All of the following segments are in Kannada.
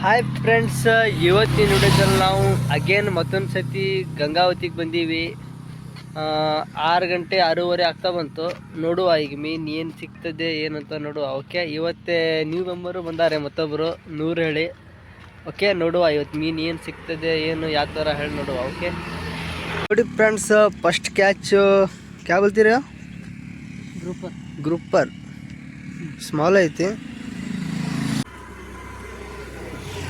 ಹಾಯ್ ಫ್ರೆಂಡ್ಸ್, ಇವತ್ತಿನ ವಿಡಿಯೋದಲ್ಲಿ ನಾವು ಅಗೇನ್ ಮತ್ತೊಂದು ಸತಿ ಗಂಗಾವತಿಗೆ ಬಂದೀವಿ. 6 ಗಂಟೆ 6:30 ಆಗ್ತಾ ಬಂತು. ನೋಡುವ ಈಗ ಮೀನು ಏನು ಸಿಗ್ತದೆ ಏನಂತ ನೋಡುವ. ಓಕೆ, ಇವತ್ತೇ ನ್ಯೂ ಮೆಂಬರು ಬಂದಾರೆ ಮತ್ತೊಬ್ಬರು ನೂರು ಹೇಳಿ. ಓಕೆ, ನೋಡುವ ಇವತ್ತು ಮೀನು ಏನು ಸಿಗ್ತದೆ ಏನು ಯಾವ ಥರ ಹೇಳಿ ನೋಡುವ. ಓಕೆ ನೋಡಿ ಫ್ರೆಂಡ್ಸ್, ಫಸ್ಟ್ ಕ್ಯಾಚ್ ಕ್ಯಾ बोलतीರ? ಗ್ರೂಪರ್ ಸ್ಮಾಲ್ ಐತಿ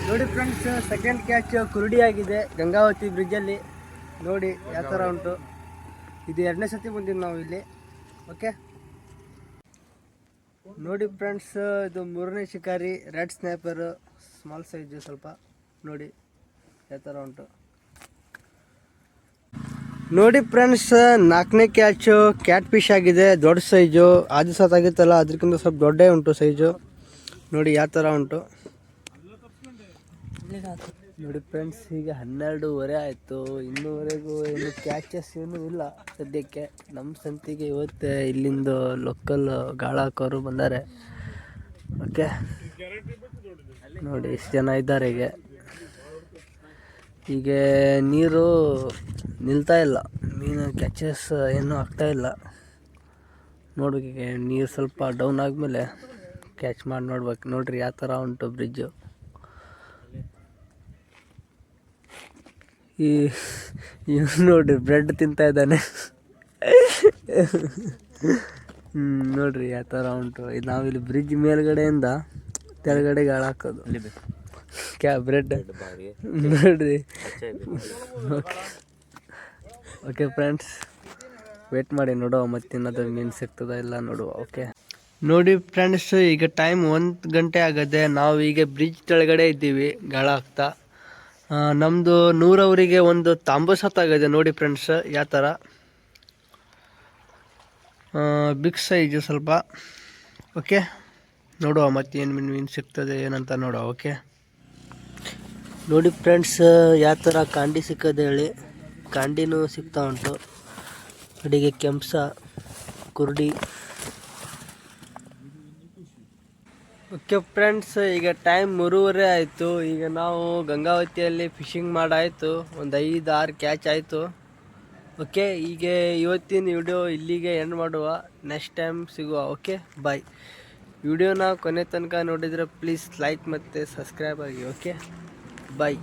ನೋಡಿ ಫ್ರೆಂಡ್ಸ್. ಸೆಕೆಂಡ್ ಕ್ಯಾಚ್ ಕುರುಡಿ ಆಗಿದೆ ಗಂಗಾವತಿ ಬ್ರಿಡ್ಜಲ್ಲಿ. ನೋಡಿ ಯಾವ ಥರ ಉಂಟು. ಇದು 2ನೇ ಸತಿ ಬಂದಿದ್ದು ನಾವು ಇಲ್ಲಿ. ಓಕೆ ನೋಡಿ ಫ್ರೆಂಡ್ಸ್, ಇದು 3ನೇ ಶಿಕಾರಿ, ರೆಡ್ ಸ್ನ್ಯಾಪರು, ಸ್ಮಾಲ್ ಸೈಜು ಸ್ವಲ್ಪ. ನೋಡಿ ಯಾವ ಥರ ಉಂಟು. ನೋಡಿ ಫ್ರೆಂಡ್ಸ್, 4ನೇ ಕ್ಯಾಚು ಕ್ಯಾಟ್ ಫಿಶ್ ಆಗಿದೆ, ದೊಡ್ಡ ಸೈಜು. ಆದಿ ಸತ್ ಆಗಿತ್ತಲ್ಲ ಅದಕ್ಕಿಂತ ಸ್ವಲ್ಪ ದೊಡ್ಡೇ ಉಂಟು ಸೈಜು. ನೋಡಿ ಯಾವ ಥರ ಉಂಟು. ನೋಡಿ ಫ್ರೆಂಡ್ಸ್, ಈಗ 12:30 ಆಯಿತು. ಇನ್ನೂವರೆಗೂ ಏನು ಕ್ಯಾಚಸ್ ಏನೂ ಇಲ್ಲ ಸದ್ಯಕ್ಕೆ. ನಮ್ಮ ಸಂತಿಗೆ ಇವತ್ತು ಇಲ್ಲಿಂದ ಲೋಕಲ್ ಗಾಳ ಹಾಕೋರು ಬಂದ್ದಾರೆ. ಓಕೆ ನೋಡಿ ಎಷ್ಟು ಜನ ಇದ್ದಾರೆ. ಈಗ ನೀರು ನಿಲ್ತಾ ಇಲ್ಲ, ಮೀನು ಕ್ಯಾಚಸ್ ಏನೂ ಆಗ್ತಾಯಿಲ್ಲ. ನೋಡ್ಬೇಕು, ಈಗ ನೀರು ಸ್ವಲ್ಪ ಡೌನ್ ಆದಮೇಲೆ ಕ್ಯಾಚ್ ಮಾಡಿ ನೋಡ್ಬೇಕು. ನೋಡ್ರಿ ಯಾವ ಥರ ಉಂಟು ಬ್ರಿಡ್ಜು. ನೋಡ್ರಿ ಬ್ರೆಡ್ ತಿಂತಾ ಇದ್ದಾನೆ. ನೋಡ್ರಿ ಯಾವ ಥರ ಉಂಟು. ಇದು ನಾವಿಲ್ಲಿ ಬ್ರಿಡ್ಜ್ ಮೇಲ್ಗಡೆಯಿಂದ ಕೆಳಗಡೆ ಗಾಳ ಹಾಕೋದು ಕ್ಯಾ ಬ್ರೆಡ್ ನೋಡ್ರಿ. ಓಕೆ ಫ್ರೆಂಡ್ಸ್, ವೇಟ್ ಮಾಡಿ ನೋಡುವ ಮತ್ತೇನಾದರೂ ಮೀನು ಸಿಗ್ತದ ಇಲ್ಲ ನೋಡುವ. ಓಕೆ ನೋಡಿ ಫ್ರೆಂಡ್ಸ್, ಈಗ ಟೈಮ್ 1 ಗಂಟೆ ಆಗದೆ. ನಾವು ಈಗ ಬ್ರಿಡ್ಜ್ ಕೆಳಗಡೆ ಇದ್ದೀವಿ ಗಾಳ ಹಾಕ್ತಾ. ನಮ್ಮದು 100 ಅವರಿಗೆ ಒಂದು ತಾಂಬೂಸ್ ಹತ್ತಾಗಿದೆ. ನೋಡಿ ಫ್ರೆಂಡ್ಸ್ ಯಾವ ಥರ ಬಿಗ್ ಸೈಜು ಸ್ವಲ್ಪ. ಓಕೆ ನೋಡುವ ಮತ್ತೇನು ಮೀನು ಸಿಗ್ತದೆ ಏನಂತ ನೋಡುವ. ಓಕೆ ನೋಡಿ ಫ್ರೆಂಡ್ಸ್, ಯಾವ ಥರ ಕಾಂಡಿ ಸಿಕ್ಕದೆ ಹೇಳಿ. ಕಾಂಡಿನೂ ಸಿಗ್ತಾ ಉಂಟು. ಅಡಿಗೆ ಕೆಂಪ್ಸ, ಕುರುಡಿ. ಓಕೆ ಫ್ರೆಂಡ್ಸ್, ಈಗ ಟೈಮ್ 3:30 ಆಯಿತು. ಈಗ ನಾವು ಗಂಗಾವತಿಯಲ್ಲಿ ಫಿಶಿಂಗ್ ಮಾಡಾಯಿತು. ಒಂದು 5-6 ಕ್ಯಾಚ್ ಆಯಿತು. ಓಕೆ, ಈಗ ಇವತ್ತಿನ ವಿಡಿಯೋ ಇಲ್ಲಿಗೆ ಎಂಡ್ ಮಾಡುವ. ನೆಕ್ಸ್ಟ್ ಟೈಮ್ ಸಿಗುವ. Okay bye. ವಿಡಿಯೋನ ಕೊನೆ ತನಕ ನೋಡಿದರೆ ಪ್ಲೀಸ್ ಲೈಕ್ ಮತ್ತು ಸಬ್ಸ್ಕ್ರೈಬ್ ಆಗಿ. ಓಕೆ ಬಾಯ್.